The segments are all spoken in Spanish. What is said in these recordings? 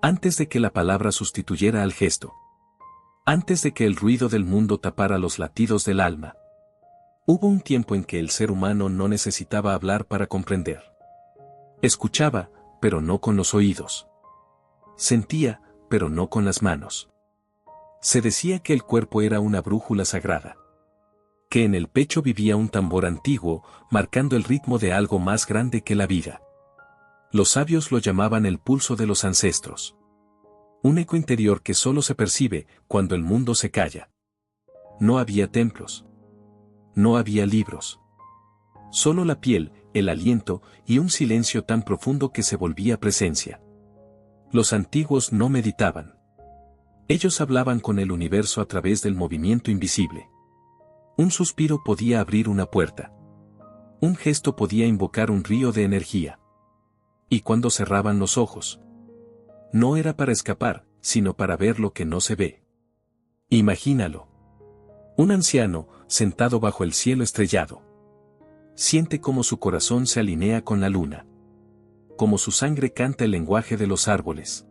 Antes de que la palabra sustituyera al gesto. Antes de que el ruido del mundo tapara los latidos del alma. Hubo un tiempo en que el ser humano no necesitaba hablar para comprender. Escuchaba, pero no con los oídos. Sentía, pero no con las manos. Se decía que el cuerpo era una brújula sagrada. Que en el pecho vivía un tambor antiguo, marcando el ritmo de algo más grande que la vida. Los sabios lo llamaban el pulso de los ancestros. Un eco interior que solo se percibe cuando el mundo se calla. No había templos. No había libros. Solo la piel, el aliento y un silencio tan profundo que se volvía presencia. Los antiguos no meditaban. Ellos hablaban con el universo a través del movimiento invisible. Un suspiro podía abrir una puerta. Un gesto podía invocar un río de energía. Y cuando cerraban los ojos, no era para escapar, sino para ver lo que no se ve. Imagínalo. Un anciano, sentado bajo el cielo estrellado. Siente cómo su corazón se alinea con la luna. Cómo su sangre canta el lenguaje de los árboles.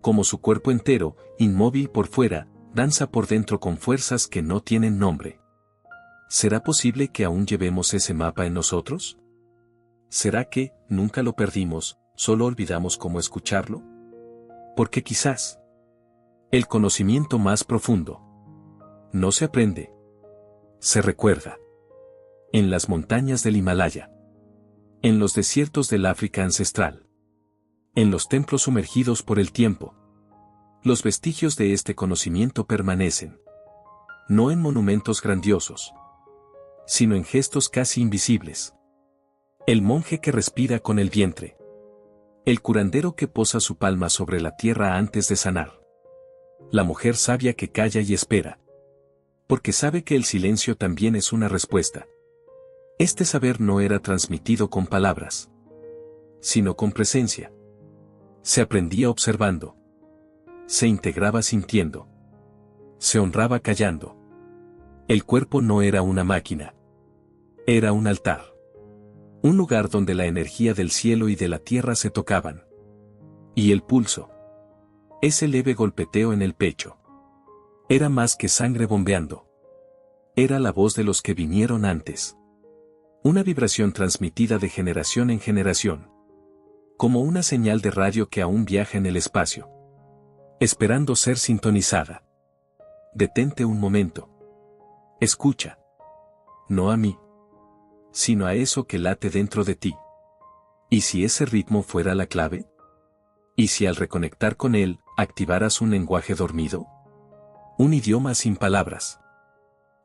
Cómo su cuerpo entero, inmóvil por fuera, danza por dentro con fuerzas que no tienen nombre. ¿Será posible que aún llevemos ese mapa en nosotros? ¿Será que, nunca lo perdimos, solo olvidamos cómo escucharlo? Porque quizás el conocimiento más profundo no se aprende, se recuerda. En las montañas del Himalaya, en los desiertos del África ancestral, en los templos sumergidos por el tiempo. Los vestigios de este conocimiento permanecen, no en monumentos grandiosos, sino en gestos casi invisibles. El monje que respira con el vientre. El curandero que posa su palma sobre la tierra antes de sanar. La mujer sabia que calla y espera. Porque sabe que el silencio también es una respuesta. Este saber no era transmitido con palabras, sino con presencia. Se aprendía observando. Se integraba sintiendo. Se honraba callando. El cuerpo no era una máquina. Era un altar. Un lugar donde la energía del cielo y de la tierra se tocaban. Y el pulso. Ese leve golpeteo en el pecho. Era más que sangre bombeando. Era la voz de los que vinieron antes. Una vibración transmitida de generación en generación. Como una señal de radio que aún viaja en el espacio. Esperando ser sintonizada. Detente un momento. Escucha. No a mí, sino a eso que late dentro de ti. ¿Y si ese ritmo fuera la clave? ¿Y si al reconectar con él, activaras un lenguaje dormido? Un idioma sin palabras.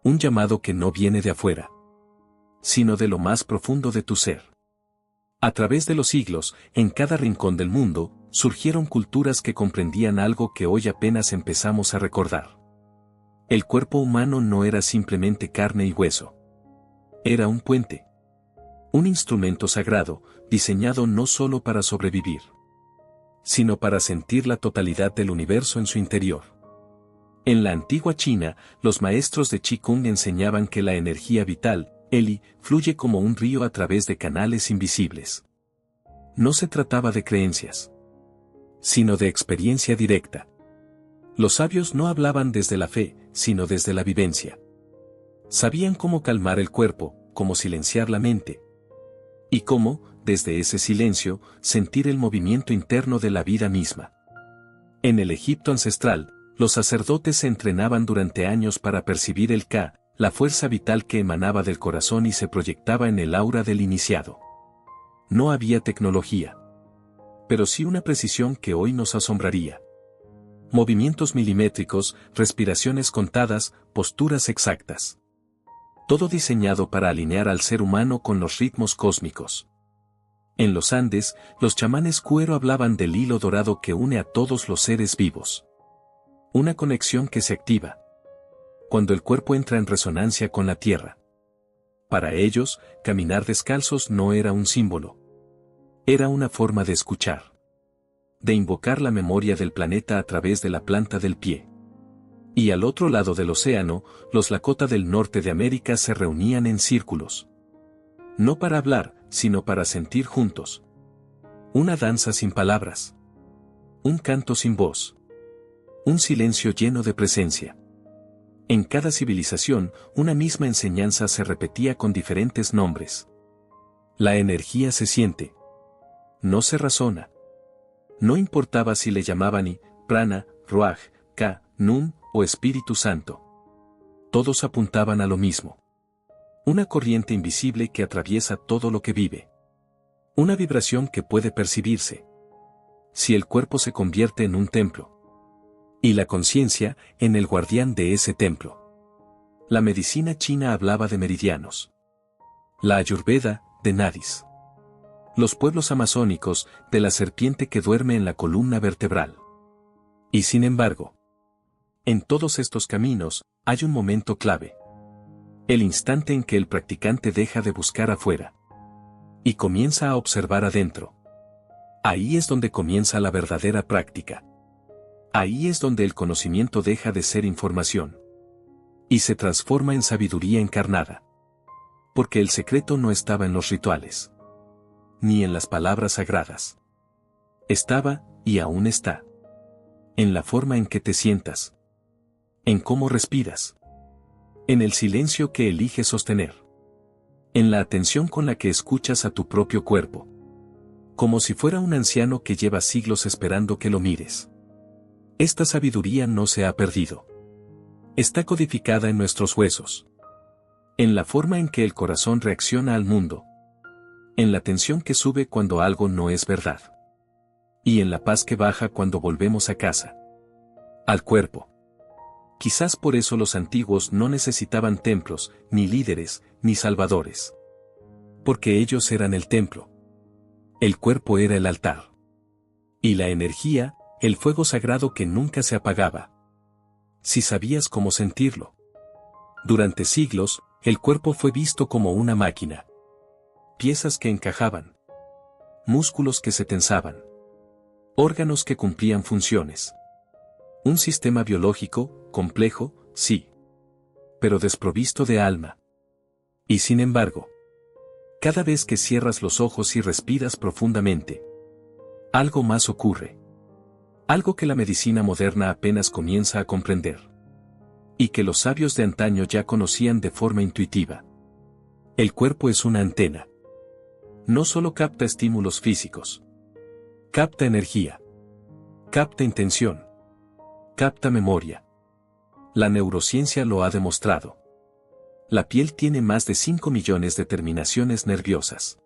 Un llamado que no viene de afuera, sino de lo más profundo de tu ser. A través de los siglos, en cada rincón del mundo, surgieron culturas que comprendían algo que hoy apenas empezamos a recordar. El cuerpo humano no era simplemente carne y hueso. Era un puente. Un instrumento sagrado, diseñado no solo para sobrevivir, sino para sentir la totalidad del universo en su interior. En la antigua China, los maestros de Qigong enseñaban que la energía vital, Eli, fluye como un río a través de canales invisibles. No se trataba de creencias, sino de experiencia directa. Los sabios no hablaban desde la fe, sino desde la vivencia. Sabían cómo calmar el cuerpo, cómo silenciar la mente. Y cómo, desde ese silencio, sentir el movimiento interno de la vida misma. En el Egipto ancestral, los sacerdotes se entrenaban durante años para percibir el Ka, la fuerza vital que emanaba del corazón y se proyectaba en el aura del iniciado. No había tecnología, pero sí una precisión que hoy nos asombraría. Movimientos milimétricos, respiraciones contadas, posturas exactas. Todo diseñado para alinear al ser humano con los ritmos cósmicos. En los Andes, los chamanes cuero hablaban del hilo dorado que une a todos los seres vivos. Una conexión que se activa cuando el cuerpo entra en resonancia con la tierra. Para ellos, caminar descalzos no era un símbolo. Era una forma de escuchar. De invocar la memoria del planeta a través de la planta del pie. Y al otro lado del océano, los Lakota del norte de América se reunían en círculos. No para hablar, sino para sentir juntos. Una danza sin palabras. Un canto sin voz. Un silencio lleno de presencia. En cada civilización, una misma enseñanza se repetía con diferentes nombres. La energía se siente. No se razona. No importaba si le llamaban I, Prana, Ruaj, Ka, Nun o Espíritu Santo. Todos apuntaban a lo mismo. Una corriente invisible que atraviesa todo lo que vive. Una vibración que puede percibirse. Si el cuerpo se convierte en un templo. Y la conciencia, en el guardián de ese templo. La medicina china hablaba de meridianos. La Ayurveda, de nadis. Los pueblos amazónicos, de la serpiente que duerme en la columna vertebral. Y sin embargo, en todos estos caminos, hay un momento clave. El instante en que el practicante deja de buscar afuera. Y comienza a observar adentro. Ahí es donde comienza la verdadera práctica. Ahí es donde el conocimiento deja de ser información. Y se transforma en sabiduría encarnada. Porque el secreto no estaba en los rituales. Ni en las palabras sagradas. Estaba, y aún está. En la forma en que te sientas. En cómo respiras. En el silencio que eliges sostener. En la atención con la que escuchas a tu propio cuerpo. Como si fuera un anciano que lleva siglos esperando que lo mires. Esta sabiduría no se ha perdido. Está codificada en nuestros huesos. En la forma en que el corazón reacciona al mundo. En la tensión que sube cuando algo no es verdad. Y en la paz que baja cuando volvemos a casa. Al cuerpo. Quizás por eso los antiguos no necesitaban templos, ni líderes, ni salvadores. Porque ellos eran el templo. El cuerpo era el altar. Y la energía, el fuego sagrado que nunca se apagaba. Si sabías cómo sentirlo. Durante siglos, el cuerpo fue visto como una máquina. Piezas que encajaban. Músculos que se tensaban. Órganos que cumplían funciones. Un sistema biológico, complejo, sí. Pero desprovisto de alma. Y sin embargo, cada vez que cierras los ojos y respiras profundamente, algo más ocurre. Algo que la medicina moderna apenas comienza a comprender. Y que los sabios de antaño ya conocían de forma intuitiva. El cuerpo es una antena. No solo capta estímulos físicos. Capta energía. Capta intención. Capta memoria. La neurociencia lo ha demostrado. La piel tiene más de 5 millones de terminaciones nerviosas.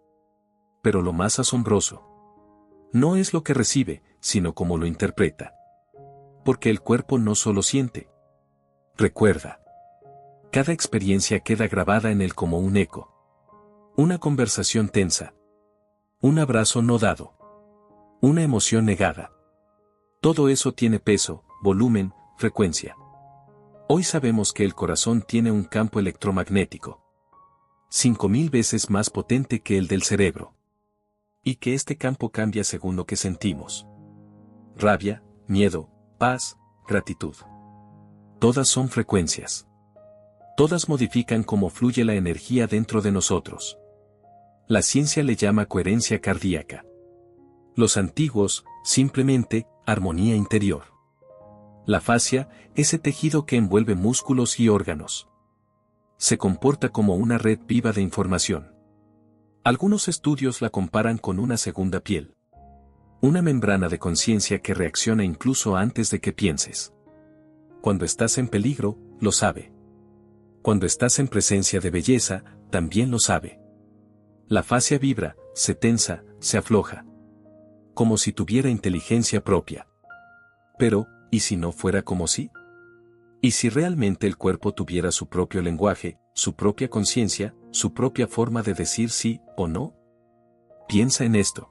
Pero lo más asombroso no es lo que recibe, sino cómo lo interpreta. Porque el cuerpo no solo siente. Recuerda. Cada experiencia queda grabada en él como un eco. Una conversación tensa. Un abrazo no dado. Una emoción negada. Todo eso tiene peso, volumen, frecuencia. Hoy sabemos que el corazón tiene un campo electromagnético 5.000 veces más potente que el del cerebro. Y que este campo cambia según lo que sentimos. Rabia, miedo, paz, gratitud. Todas son frecuencias. Todas modifican cómo fluye la energía dentro de nosotros. La ciencia le llama coherencia cardíaca. Los antiguos, simplemente, armonía interior. La fascia, ese tejido que envuelve músculos y órganos. Se comporta como una red viva de información. Algunos estudios la comparan con una segunda piel. Una membrana de conciencia que reacciona incluso antes de que pienses. Cuando estás en peligro, lo sabe. Cuando estás en presencia de belleza, también lo sabe. La fascia vibra, se tensa, se afloja. Como si tuviera inteligencia propia. Pero, ¿y si no fuera como si? ¿Y si realmente el cuerpo tuviera su propio lenguaje, su propia conciencia, su propia forma de decir sí o no? Piensa en esto.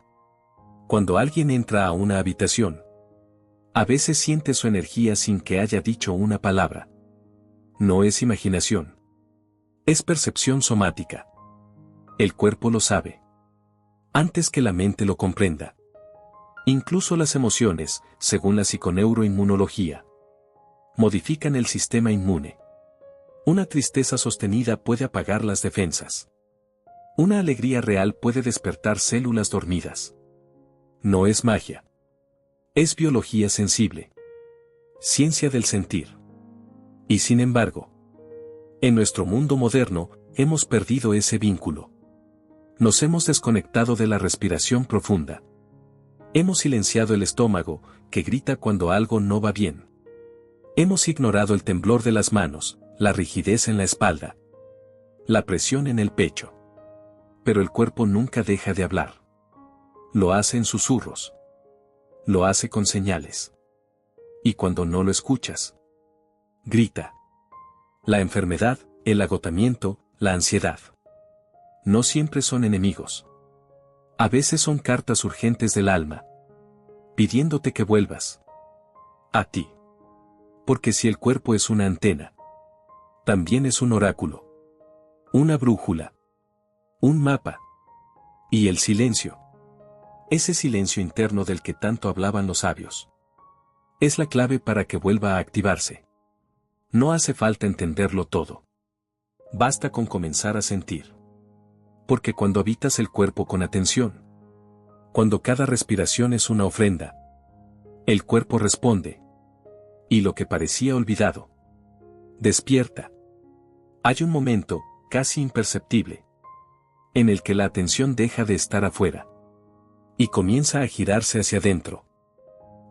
Cuando alguien entra a una habitación, a veces siente su energía sin que haya dicho una palabra. No es imaginación. Es percepción somática. El cuerpo lo sabe. Antes que la mente lo comprenda. Incluso las emociones, según la psiconeuroinmunología, modifican el sistema inmune. Una tristeza sostenida puede apagar las defensas. Una alegría real puede despertar células dormidas. No es magia. Es biología sensible. Ciencia del sentir. Y sin embargo, en nuestro mundo moderno, hemos perdido ese vínculo. Nos hemos desconectado de la respiración profunda. Hemos silenciado el estómago, que grita cuando algo no va bien. Hemos ignorado el temblor de las manos, la rigidez en la espalda, la presión en el pecho. Pero el cuerpo nunca deja de hablar. Lo hace en susurros. Lo hace con señales. Y cuando no lo escuchas, grita. La enfermedad, el agotamiento, la ansiedad. No siempre son enemigos. A veces son cartas urgentes del alma, pidiéndote que vuelvas a ti. Porque si el cuerpo es una antena, también es un oráculo, una brújula, un mapa. Y el silencio, ese silencio interno del que tanto hablaban los sabios, es la clave para que vuelva a activarse. No hace falta entenderlo todo. Basta con comenzar a sentir. Porque cuando habitas el cuerpo con atención, cuando cada respiración es una ofrenda, el cuerpo responde. Y lo que parecía olvidado, despierta. Hay un momento, casi imperceptible, en el que la atención deja de estar afuera y comienza a girarse hacia adentro.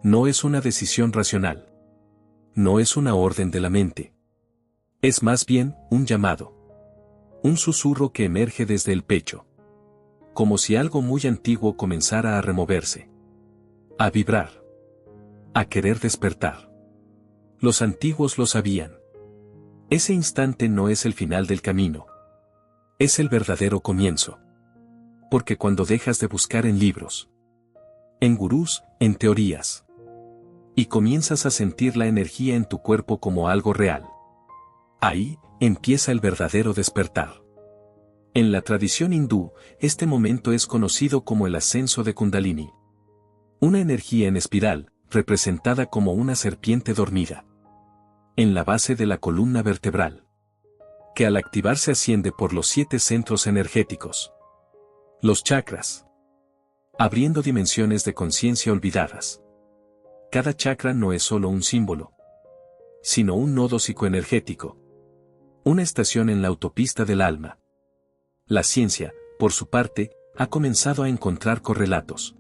No es una decisión racional. No es una orden de la mente. Es más bien un llamado. Un susurro que emerge desde el pecho. Como si algo muy antiguo comenzara a removerse. A vibrar. A querer despertar. Los antiguos lo sabían. Ese instante no es el final del camino. Es el verdadero comienzo. Porque cuando dejas de buscar en libros, en gurús, en teorías, y comienzas a sentir la energía en tu cuerpo como algo real, ahí empieza el verdadero despertar. En la tradición hindú, este momento es conocido como el ascenso de Kundalini. Una energía en espiral, representada como una serpiente dormida en la base de la columna vertebral, que al activarse asciende por los 7 centros energéticos, los chakras, abriendo dimensiones de conciencia olvidadas. Cada chakra no es solo un símbolo, sino un nodo psicoenergético, una estación en la autopista del alma. La ciencia, por su parte, ha comenzado a encontrar correlatos.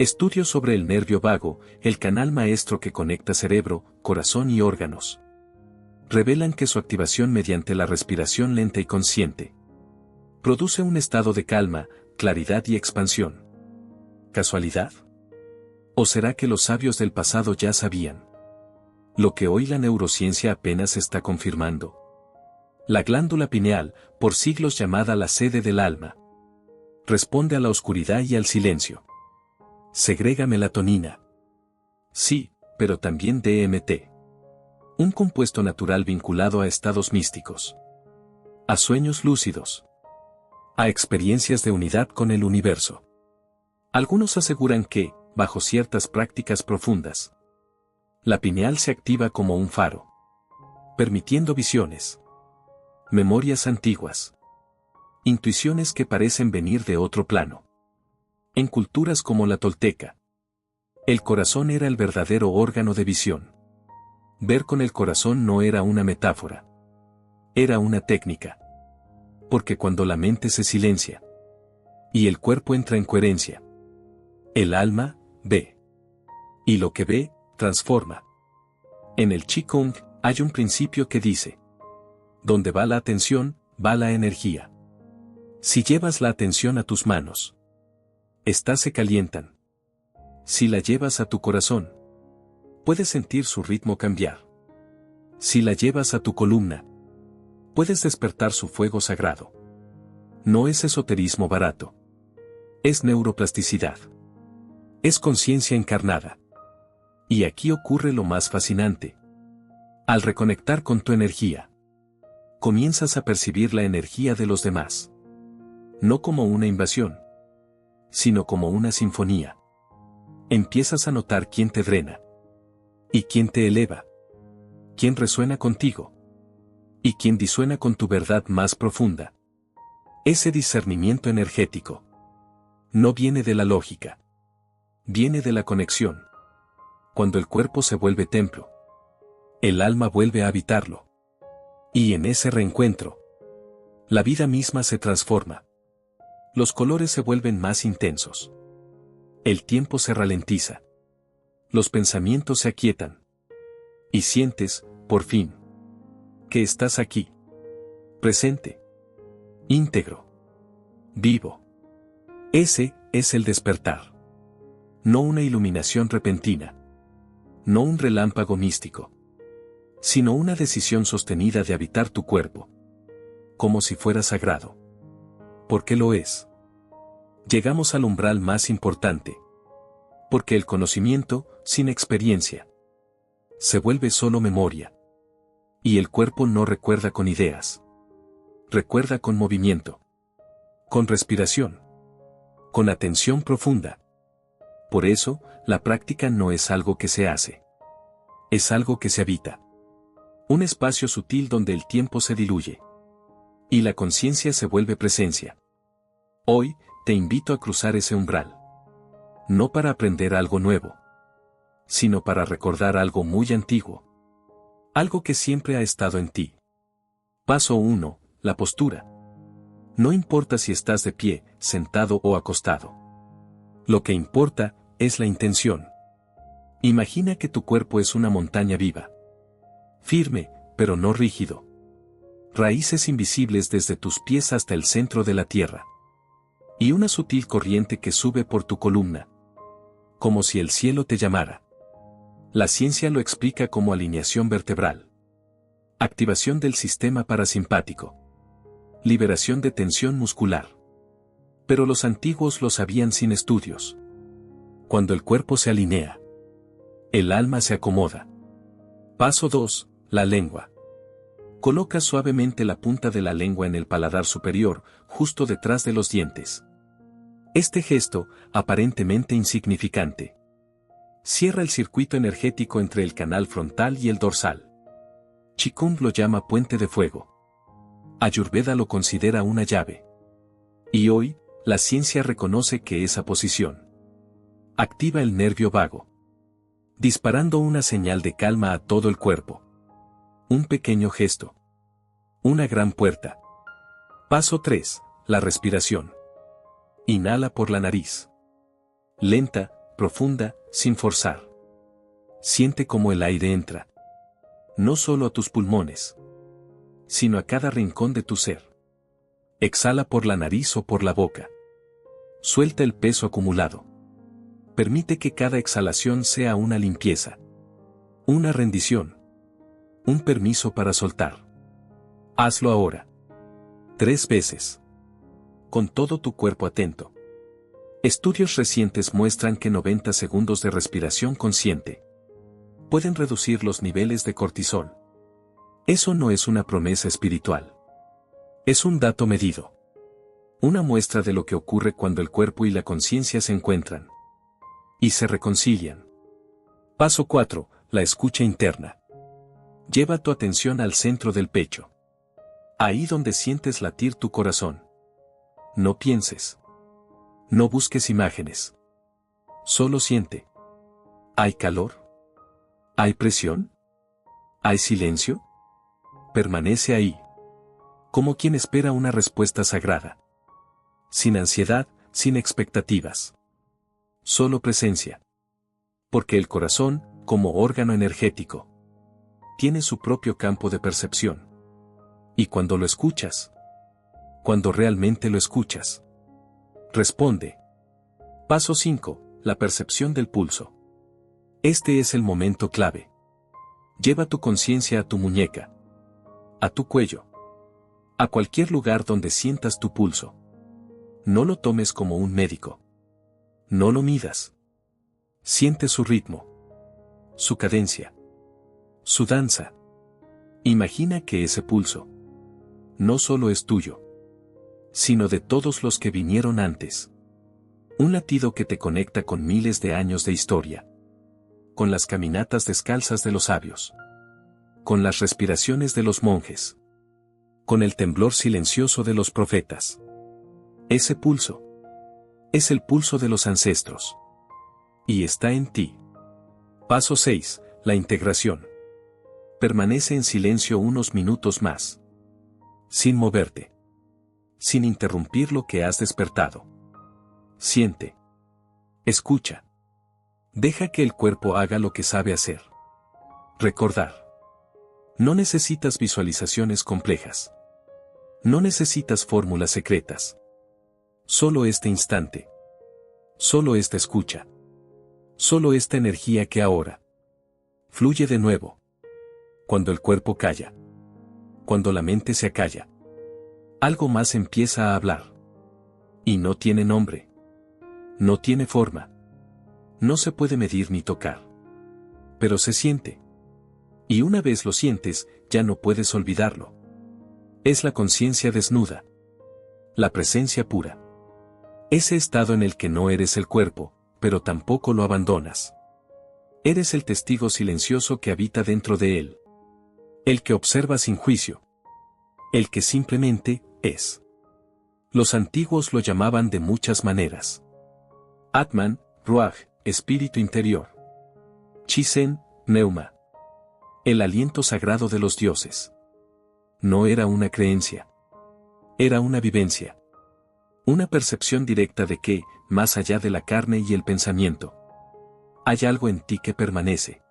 Estudios sobre el nervio vago, el canal maestro que conecta cerebro, corazón y órganos, revelan que su activación mediante la respiración lenta y consciente produce un estado de calma, claridad y expansión. ¿Casualidad? ¿O será que los sabios del pasado ya sabían lo que hoy la neurociencia apenas está confirmando? La glándula pineal, por siglos llamada la sede del alma, responde a la oscuridad y al silencio. Segrega melatonina. Sí, pero también DMT. Un compuesto natural vinculado a estados místicos, a sueños lúcidos, a experiencias de unidad con el universo. Algunos aseguran que, bajo ciertas prácticas profundas, la pineal se activa como un faro, permitiendo visiones, memorias antiguas, intuiciones que parecen venir de otro plano. En culturas como la tolteca, el corazón era el verdadero órgano de visión. Ver con el corazón no era una metáfora. Era una técnica. Porque cuando la mente se silencia y el cuerpo entra en coherencia, el alma ve. Y lo que ve, transforma. En el Qigong hay un principio que dice: donde va la atención, va la energía. Si llevas la atención a tus manos, estas se calientan. Si la llevas a tu corazón, puedes sentir su ritmo cambiar. Si la llevas a tu columna, puedes despertar su fuego sagrado. No es esoterismo barato. Es neuroplasticidad. Es conciencia encarnada. Y aquí ocurre lo más fascinante. Al reconectar con tu energía, comienzas a percibir la energía de los demás. No como una invasión, sino como una sinfonía. Empiezas a notar quién te drena y quién te eleva, quién resuena contigo y quién disuena con tu verdad más profunda. Ese discernimiento energético no viene de la lógica, viene de la conexión. Cuando el cuerpo se vuelve templo, el alma vuelve a habitarlo. Y en ese reencuentro, la vida misma se transforma. Los colores se vuelven más intensos. El tiempo se ralentiza. Los pensamientos se aquietan. Y sientes, por fin, que estás aquí. Presente. Íntegro. Vivo. Ese es el despertar. No una iluminación repentina. No un relámpago místico. Sino una decisión sostenida de habitar tu cuerpo. Como si fuera sagrado. Porque lo es. Llegamos al umbral más importante. Porque el conocimiento, sin experiencia, se vuelve solo memoria. Y el cuerpo no recuerda con ideas. Recuerda con movimiento. Con respiración. Con atención profunda. Por eso, la práctica no es algo que se hace. Es algo que se habita. Un espacio sutil donde el tiempo se diluye. Y la conciencia se vuelve presencia. Hoy, te invito a cruzar ese umbral. No para aprender algo nuevo, sino para recordar algo muy antiguo. Algo que siempre ha estado en ti. Paso 1. La postura. No importa si estás de pie, sentado o acostado. Lo que importa es la intención. Imagina que tu cuerpo es una montaña viva. Firme, pero no rígido. Raíces invisibles desde tus pies hasta el centro de la tierra. Y una sutil corriente que sube por tu columna. Como si el cielo te llamara. La ciencia lo explica como alineación vertebral. Activación del sistema parasimpático. Liberación de tensión muscular. Pero los antiguos lo sabían sin estudios. Cuando el cuerpo se alinea, el alma se acomoda. Paso 2. La lengua. Coloca suavemente la punta de la lengua en el paladar superior, justo detrás de los dientes. Este gesto, aparentemente insignificante, cierra el circuito energético entre el canal frontal y el dorsal. Qigong lo llama puente de fuego. Ayurveda lo considera una llave. Y hoy, la ciencia reconoce que esa posición activa el nervio vago, disparando una señal de calma a todo el cuerpo. Un pequeño gesto. Una gran puerta. Paso 3. La respiración. Inhala por la nariz. Lenta, profunda, sin forzar. Siente cómo el aire entra. No solo a tus pulmones, sino a cada rincón de tu ser. Exhala por la nariz o por la boca. Suelta el peso acumulado. Permite que cada exhalación sea una limpieza. Una rendición. Un permiso para soltar. Hazlo ahora. 3 veces. Con todo tu cuerpo atento. Estudios recientes muestran que 90 segundos de respiración consciente pueden reducir los niveles de cortisol. Eso no es una promesa espiritual. Es un dato medido. Una muestra de lo que ocurre cuando el cuerpo y la conciencia se encuentran y se reconcilian. Paso 4. La escucha interna. Lleva tu atención al centro del pecho. Ahí donde sientes latir tu corazón. No pienses. No busques imágenes. Solo siente. ¿Hay calor? ¿Hay presión? ¿Hay silencio? Permanece ahí. Como quien espera una respuesta sagrada. Sin ansiedad, sin expectativas. Solo presencia. Porque el corazón, como órgano energético, tiene su propio campo de percepción. Y cuando lo escuchas, cuando realmente lo escuchas, responde. Paso 5. La percepción del pulso. Este es el momento clave. Lleva tu conciencia a tu muñeca, a tu cuello, a cualquier lugar donde sientas tu pulso. No lo tomes como un médico. No lo midas. Siente su ritmo, su cadencia, su danza. Imagina que ese pulso no solo es tuyo, sino de todos los que vinieron antes. Un latido que te conecta con miles de años de historia. Con las caminatas descalzas de los sabios. Con las respiraciones de los monjes. Con el temblor silencioso de los profetas. Ese pulso es el pulso de los ancestros. Y está en ti. Paso 6. La integración. Permanece en silencio unos minutos más. Sin moverte. Sin interrumpir lo que has despertado. Siente. Escucha. Deja que el cuerpo haga lo que sabe hacer. Recordar. No necesitas visualizaciones complejas. No necesitas fórmulas secretas. Solo este instante. Solo esta escucha. Solo esta energía que ahora fluye de nuevo. Cuando el cuerpo calla. Cuando la mente se acalla. Algo más empieza a hablar. Y no tiene nombre. No tiene forma. No se puede medir ni tocar. Pero se siente. Y una vez lo sientes, ya no puedes olvidarlo. Es la conciencia desnuda. La presencia pura. Ese estado en el que no eres el cuerpo, pero tampoco lo abandonas. Eres el testigo silencioso que habita dentro de él. El que observa sin juicio. El que simplemente es. Los antiguos lo llamaban de muchas maneras. Atman, Ruach, espíritu interior. Chisen, Neuma. El aliento sagrado de los dioses. No era una creencia. Era una vivencia. Una percepción directa de que, más allá de la carne y el pensamiento, hay algo en ti que permanece.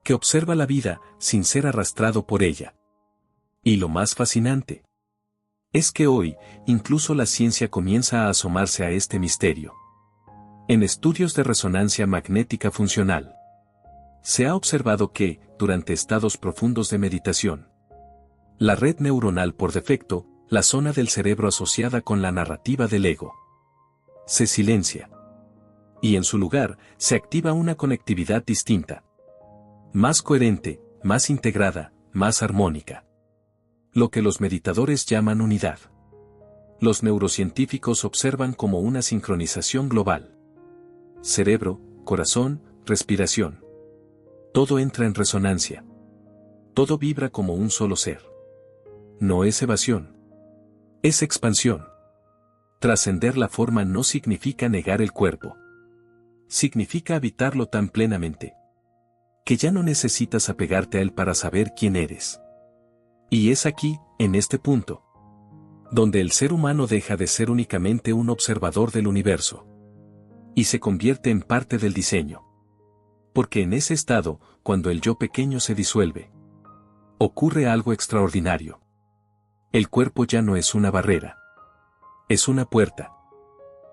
Que observa la vida sin ser arrastrado por ella. Y lo más fascinante es que hoy, incluso la ciencia comienza a asomarse a este misterio. En estudios de resonancia magnética funcional, se ha observado que, durante estados profundos de meditación, la red neuronal por defecto, la zona del cerebro asociada con la narrativa del ego, se silencia. Y en su lugar, se activa una conectividad distinta. Más coherente, más integrada, más armónica. Lo que los meditadores llaman unidad. Los neurocientíficos observan como una sincronización global. Cerebro, corazón, respiración. Todo entra en resonancia. Todo vibra como un solo ser. No es evasión. Es expansión. Trascender la forma no significa negar el cuerpo. Significa habitarlo tan plenamente que ya no necesitas apegarte a él para saber quién eres. Y es aquí, en este punto, donde el ser humano deja de ser únicamente un observador del universo y se convierte en parte del diseño. Porque en ese estado, cuando el yo pequeño se disuelve, ocurre algo extraordinario. El cuerpo ya no es una barrera. Es una puerta.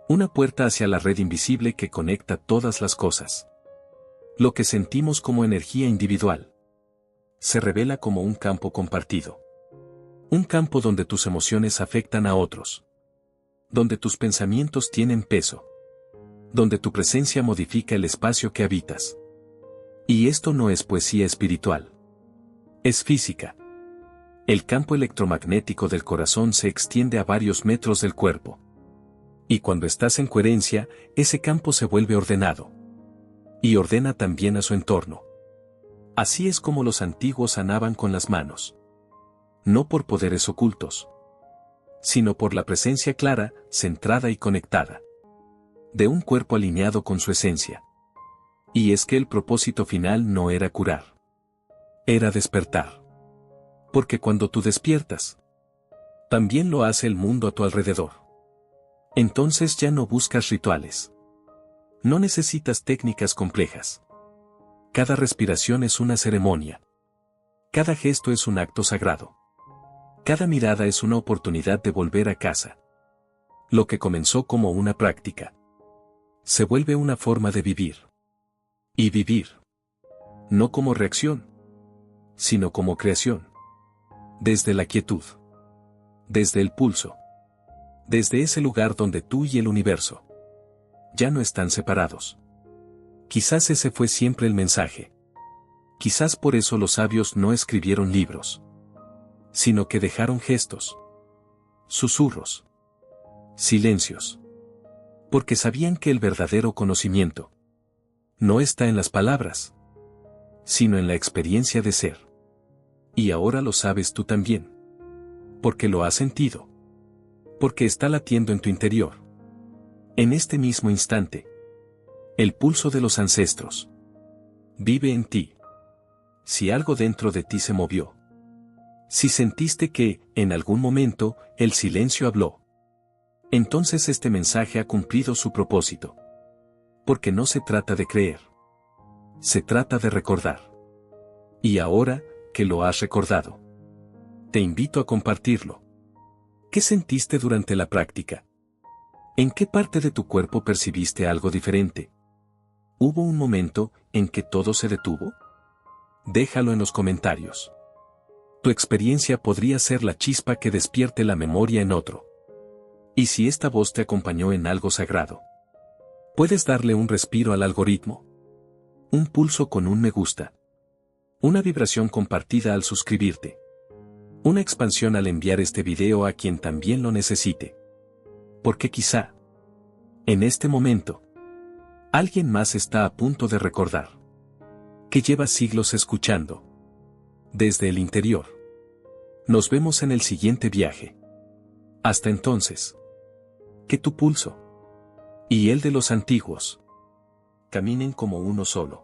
Una puerta hacia la red invisible que conecta todas las cosas. Lo que sentimos como energía individual se revela como un campo compartido. Un campo donde tus emociones afectan a otros. Donde tus pensamientos tienen peso. Donde tu presencia modifica el espacio que habitas. Y esto no es poesía espiritual. Es física. El campo electromagnético del corazón se extiende a varios metros del cuerpo. Y cuando estás en coherencia, ese campo se vuelve ordenado. Y ordena también a su entorno. Así es como los antiguos sanaban con las manos. No por poderes ocultos, sino por la presencia clara, centrada y conectada de un cuerpo alineado con su esencia. Y es que el propósito final no era curar. Era despertar. Porque cuando tú despiertas, también lo hace el mundo a tu alrededor. Entonces ya no buscas rituales. No necesitas técnicas complejas. Cada respiración es una ceremonia. Cada gesto es un acto sagrado. Cada mirada es una oportunidad de volver a casa. Lo que comenzó como una práctica se vuelve una forma de vivir. Y vivir, no como reacción, sino como creación. Desde la quietud. Desde el pulso. Desde ese lugar donde tú y el universo ya no están separados. Quizás ese fue siempre el mensaje. Quizás por eso los sabios no escribieron libros, sino que dejaron gestos, susurros, silencios. Porque sabían que el verdadero conocimiento no está en las palabras, sino en la experiencia de ser. Y ahora lo sabes tú también. Porque lo has sentido. Porque está latiendo en tu interior. En este mismo instante. El pulso de los ancestros. Vive en ti. Si algo dentro de ti se movió. Si sentiste que, en algún momento, el silencio habló. Entonces este mensaje ha cumplido su propósito. Porque no se trata de creer. Se trata de recordar. Y ahora, que lo has recordado, te invito a compartirlo. ¿Qué sentiste durante la práctica? ¿En qué parte de tu cuerpo percibiste algo diferente? ¿Hubo un momento en que todo se detuvo? Déjalo en los comentarios. Tu experiencia podría ser la chispa que despierte la memoria en otro. ¿Y si esta voz te acompañó en algo sagrado? Puedes darle un respiro al algoritmo. Un pulso con un me gusta. Una vibración compartida al suscribirte. Una expansión al enviar este video a quien también lo necesite. Porque quizá, en este momento, alguien más está a punto de recordar. Que lleva siglos escuchando. Desde el interior. Nos vemos en el siguiente viaje. Hasta entonces. Que tu pulso y el de los antiguos caminen como uno solo.